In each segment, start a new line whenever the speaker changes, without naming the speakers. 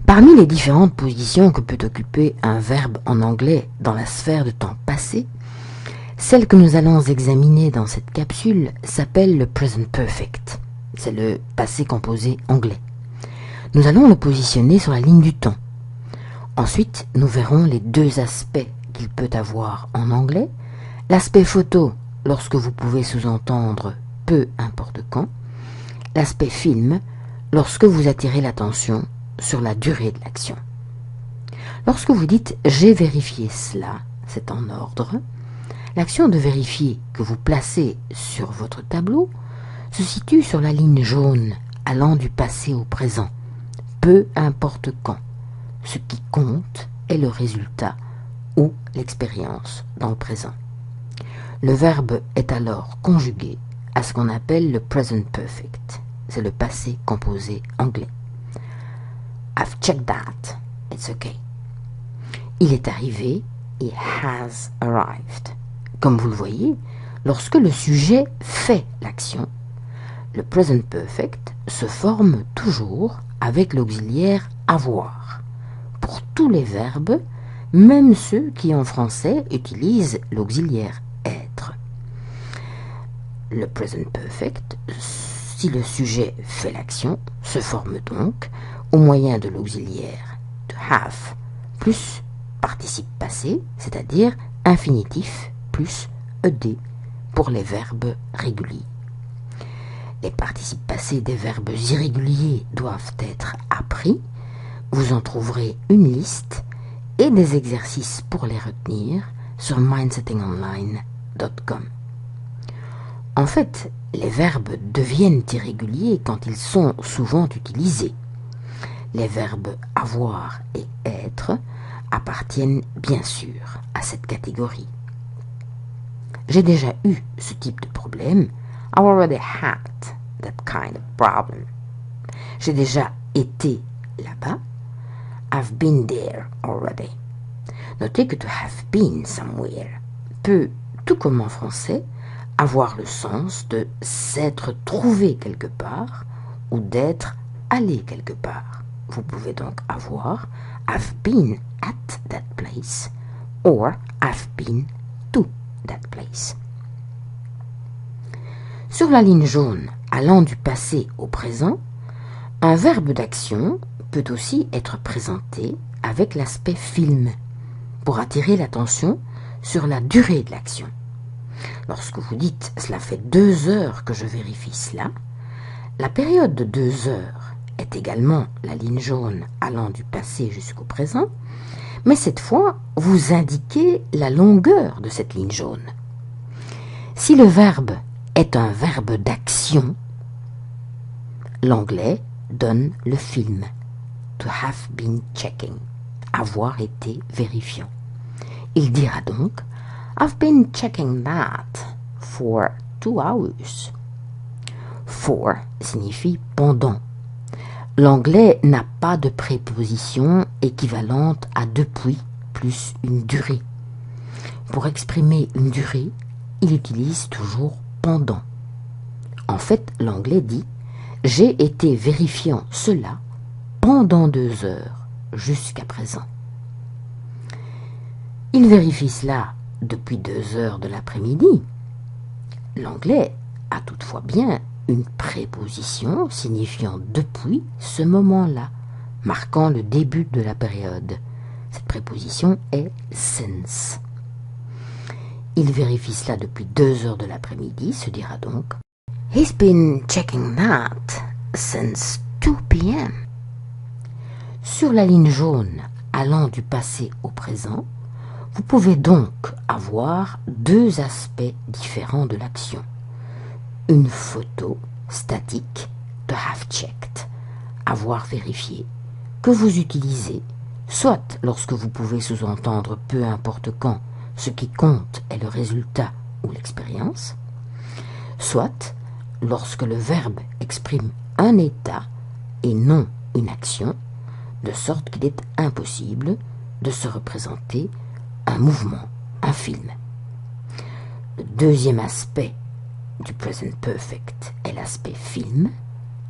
Parmi les différentes positions que peut occuper un verbe en anglais dans la sphère de temps passé, celle que nous allons examiner dans cette capsule s'appelle le present perfect. C'est le passé composé anglais. Nous allons le positionner sur la ligne du temps. Ensuite, nous verrons les deux aspects qu'il peut avoir en anglais. L'aspect photo, lorsque vous pouvez sous-entendre peu importe quand. L'aspect film, lorsque vous attirez l'attention sur la durée de l'action. Lorsque vous dites « j'ai vérifié cela », c'est en ordre. L'action de vérifier que vous placez sur votre tableau se situe sur la ligne jaune allant du passé au présent, peu importe quand. Ce qui compte est le résultat ou l'expérience dans le présent. Le verbe est alors conjugué à ce qu'on appelle le present perfect. C'est le passé composé anglais. I've checked that. It's okay. Il est arrivé. It has arrived. Comme vous le voyez, lorsque le sujet fait l'action, le present perfect se forme toujours avec l'auxiliaire avoir. Pour tous les verbes, même ceux qui en français utilisent l'auxiliaire être. Le present perfect, si le sujet fait l'action, se forme donc au moyen de l'auxiliaire to have plus participe passé, c'est-à-dire infinitif plus ed pour les verbes réguliers. Les participes passés des verbes irréguliers doivent être appris. Vous en trouverez une liste et des exercices pour les retenir sur mindsettingonline.com. En fait, les verbes deviennent irréguliers quand ils sont souvent utilisés. Les verbes avoir et être appartiennent bien sûr à cette catégorie. J'ai déjà eu ce type de problème. I've already had that kind of problem. J'ai déjà été là-bas. I've been there already. Notez que to have been somewhere peut, tout comme en français, avoir le sens de s'être trouvé quelque part ou d'être allé quelque part. Vous pouvez donc avoir I've been at that place or I've been to that place. Sur la ligne jaune allant du passé au présent, un verbe d'action peut aussi être présenté avec l'aspect film pour attirer l'attention sur la durée de l'action. Lorsque vous dites « cela fait 2 heures que je vérifie cela », la période de 2 heures est également la ligne jaune allant du passé jusqu'au présent, mais cette fois, vous indiquez la longueur de cette ligne jaune. Si le verbe est un verbe d'action, l'anglais donne le film. To have been checking. Avoir été vérifiant. Il dira donc I've been checking that for 2 hours. For signifie pendant. L'anglais n'a pas de préposition équivalente à depuis plus une durée. Pour exprimer une durée, il utilise toujours pendant. En fait, l'anglais dit « J'ai été vérifiant cela pendant 2 heures jusqu'à présent ». Il vérifie cela depuis 2 heures de l'après-midi. L'anglais a toutefois bien une préposition signifiant depuis ce moment-là, marquant le début de la période. Cette préposition est since. Il vérifie cela depuis 2 heures de l'après-midi, se dira donc He's been checking that since 2 p.m. Sur la ligne jaune allant du passé au présent, vous pouvez donc avoir 2 aspects différents de l'action. Une photo statique, to have checked, avoir vérifié, que vous utilisez, soit lorsque vous pouvez sous-entendre peu importe quand, ce qui compte est le résultat ou l'expérience, soit lorsque le verbe exprime un état et non une action, de sorte qu'il est impossible de se représenter un mouvement, un film. Le deuxième aspect du present perfect est l'aspect film,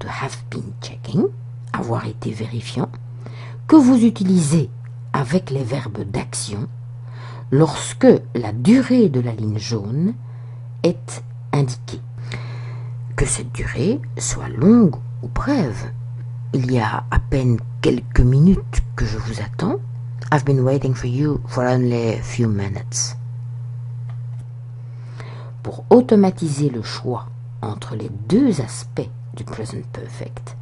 to have been checking, avoir été vérifiant, que vous utilisez avec les verbes d'action lorsque la durée de la ligne jaune est indiquée. Que cette durée soit longue ou brève. Il y a à peine quelques minutes que je vous attends. I've been waiting for you for only a few minutes. Pour automatiser le choix entre les deux aspects du present perfect,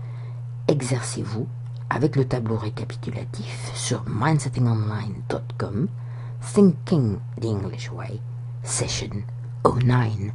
exercez-vous avec le tableau récapitulatif sur mindsettingonline.com, Thinking the English Way, session 09.